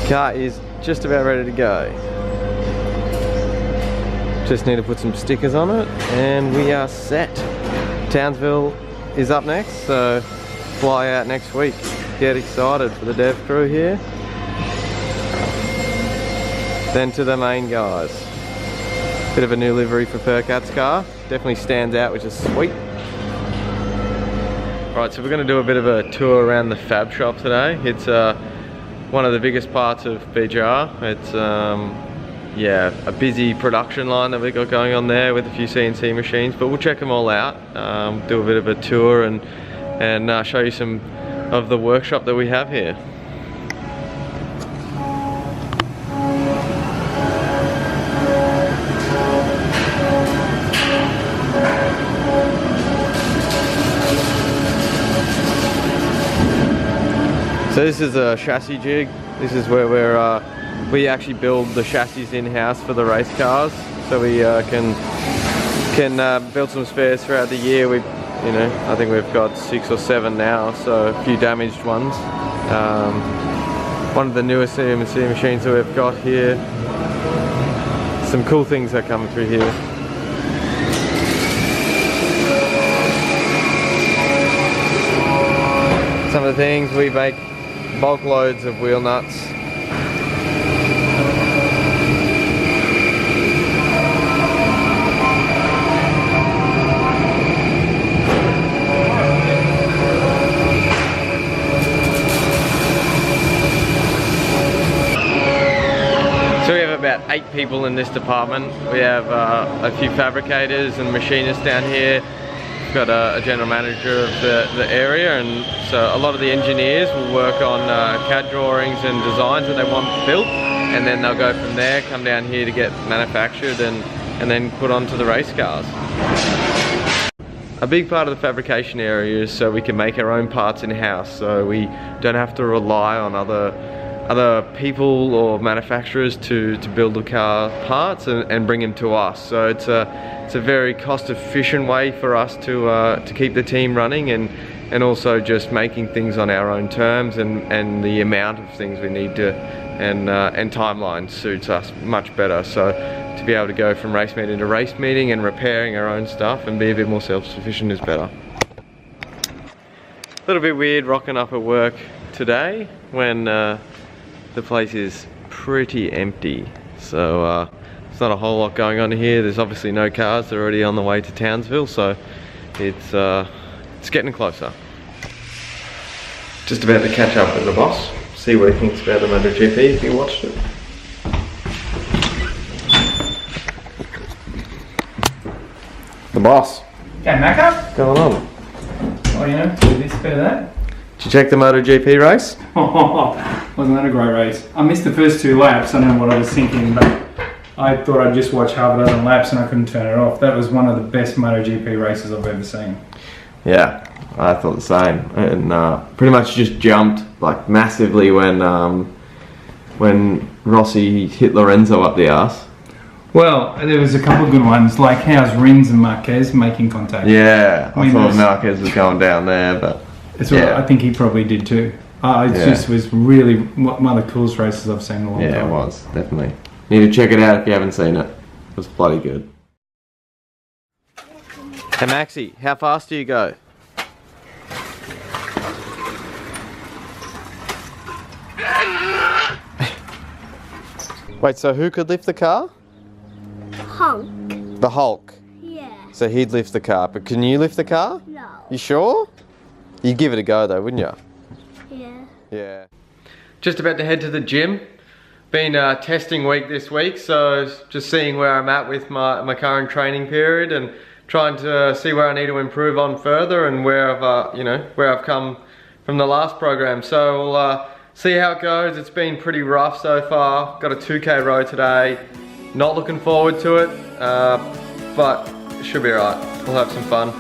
Car is just about ready to go. Just need to put some stickers on it and we are set. Townsville is up next, so fly out next week. Get excited for the dev crew here. Then to the main guys. Bit of a new livery for Percat's car. Definitely stands out, which is sweet. Right, so we're going to do a bit of a tour around the fab shop today. It's one of the biggest parts of BGR. It's yeah, a busy production line that we've got going on there with a few CNC machines, but we'll check them all out, do a bit of a tour and show you some of the workshop that we have here. So this is a chassis jig. This is where we actually build the chassis in-house for the race cars, so we can build some spares throughout the year. I think we've got 6 or 7 now, so a few damaged ones. One of the newest CNC machines that we've got here. Some cool things are coming through here. Some of the things we make bulk loads of wheel nuts. So we have about 8 people in this department. We have a few fabricators and machinists down here. We've got a general manager of the area, and so a lot of the engineers will work on CAD drawings and designs that they want built, and then they'll go from there, come down here to get manufactured and then put onto the race cars. A big part of the fabrication area is so we can make our own parts in-house, so we don't have to rely on other people or manufacturers to build the car parts and bring them to us. So it's a very cost-efficient way for us to keep the team running and also just making things on our own terms, and the amount of things we need to and timeline suits us much better. So to be able to go from race meeting to race meeting and repairing our own stuff and be a bit more self-sufficient is better. A little bit weird rocking up at work today when the place is pretty empty, so there's not a whole lot going on here. There's obviously no cars. They're already on the way to Townsville, so it's getting closer. Just about to catch up with the boss, see what he thinks about the MotoGP if he watched it. The boss. Okay, Macca. What's going on? Oh, you know, do this, bit of that. Did you check the MotoGP race? Wasn't that a great race? I missed the first 2 laps. I don't know what I was thinking, but I thought I'd just watch half a dozen laps and I couldn't turn it off. That was one of the best MotoGP races I've ever seen. Yeah, I thought the same, and pretty much just jumped like massively when Rossi hit Lorenzo up the arse. Well, there was a couple of good ones, like how's Rins and Marquez making contact? Yeah, I thought Marquez was going down there, but I think he probably did too. Just was really one of the coolest races I've seen in a long time. Yeah, it was, definitely. Need to check it out if you haven't seen it. It was bloody good. Hey Maxie, how fast do you go? Wait, so who could lift the car? Hulk. The Hulk? Yeah. So he'd lift the car, but can you lift the car? No. You sure? You'd give it a go though, wouldn't you? Yeah. Yeah. Just about to head to the gym. Been testing week this week, so just seeing where I'm at with my current training period and trying to see where I need to improve on further and where I've come from the last program. So we'll see how it goes. It's been pretty rough so far. Got a 2K row today. Not looking forward to it, but it should be alright. We'll have some fun.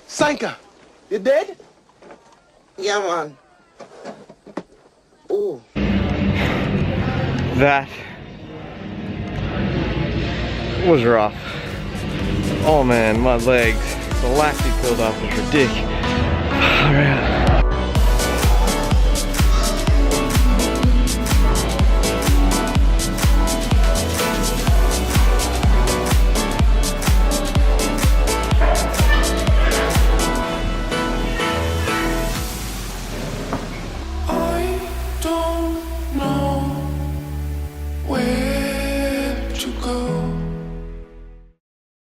Sanka, you dead? Yeah, man. Oh. That was rough. Oh man, my legs, the lactic build up is ridiculous.